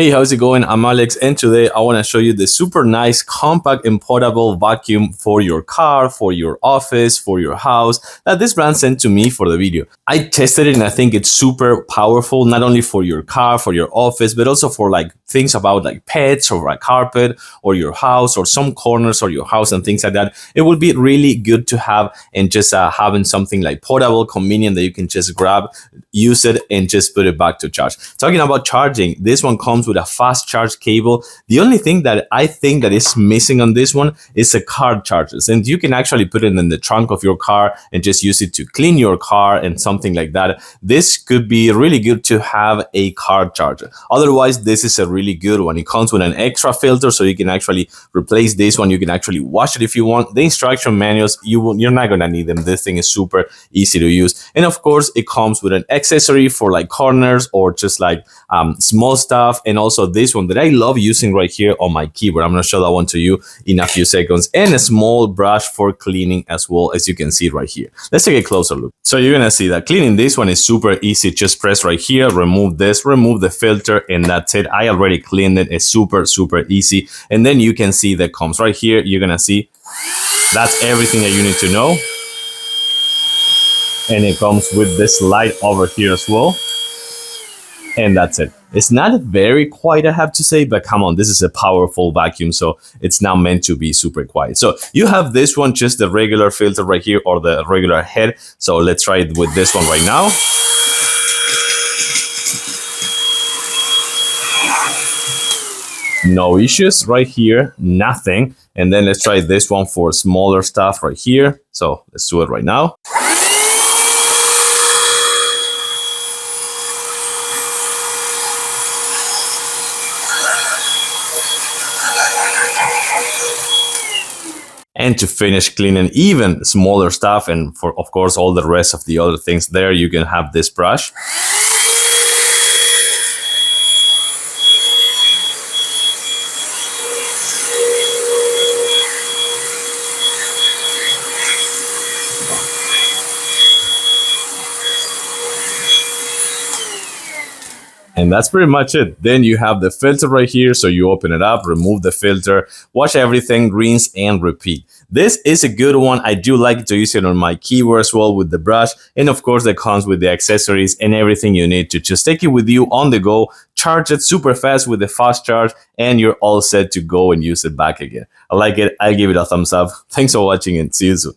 Hey, how's it going? I'm Alex, and today I want to show you the super nice, compact, and portable vacuum for your car, for your office, for your house that this brand sent to me for the video. I tested it and I think it's super powerful, not only for your car, for your office, but also for like things about like pets or like carpet or your house or some corners or your house and things like that. It would be really good to have, and just having something like portable, convenient that you can just grab, use it, and just put it back to charge. Talking about charging, this one comes with a fast charge cable. The only thing that I think that is missing on this one is a car chargers, and you can actually put it in the trunk of your car and just use it to clean your car and something like that. This could be really good to have a car charger. Otherwise, this is a really good one. It comes with an extra filter, so you can actually replace this one. You can actually wash it if you want. The instruction manuals, you're not gonna need them. This thing is super easy to use, and of course, it comes with an accessory for like corners or just like small stuff. And also this one that I love using right here on my keyboard. I'm going to show that one to you in a few seconds, and a small brush for cleaning as well, as you can see right here. Let's take a closer look. So you're going to see that cleaning this one is super easy. Just press right here, remove this, remove the filter, and that's it. I already cleaned it. It's super easy. And then you can see that comes right here. You're going to see that's everything that you need to know. And it comes with this light over here as well. And that's it. It's not very quiet, I have to say, but come on, this is a powerful vacuum, so it's not meant to be super quiet. So you have this one, just the regular filter right here, or the regular head. So let's try it with this one right now. No issues right here, nothing. And then let's try this one for smaller stuff right here. So let's do it right now. And to finish cleaning even smaller stuff, and for of course all the rest of the other things there, you can have this brush. And that's pretty much it. Then you have the filter right here. So you open it up, remove the filter, wash everything, rinse, and repeat. This is a good one. I do like to use it on my keyboard as well with the brush. And of course, that comes with the accessories and everything you need to just take it with you on the go, charge it super fast with the fast charge, and you're all set to go and use it back again. I like it. I give it a thumbs up. Thanks for watching, and see you soon.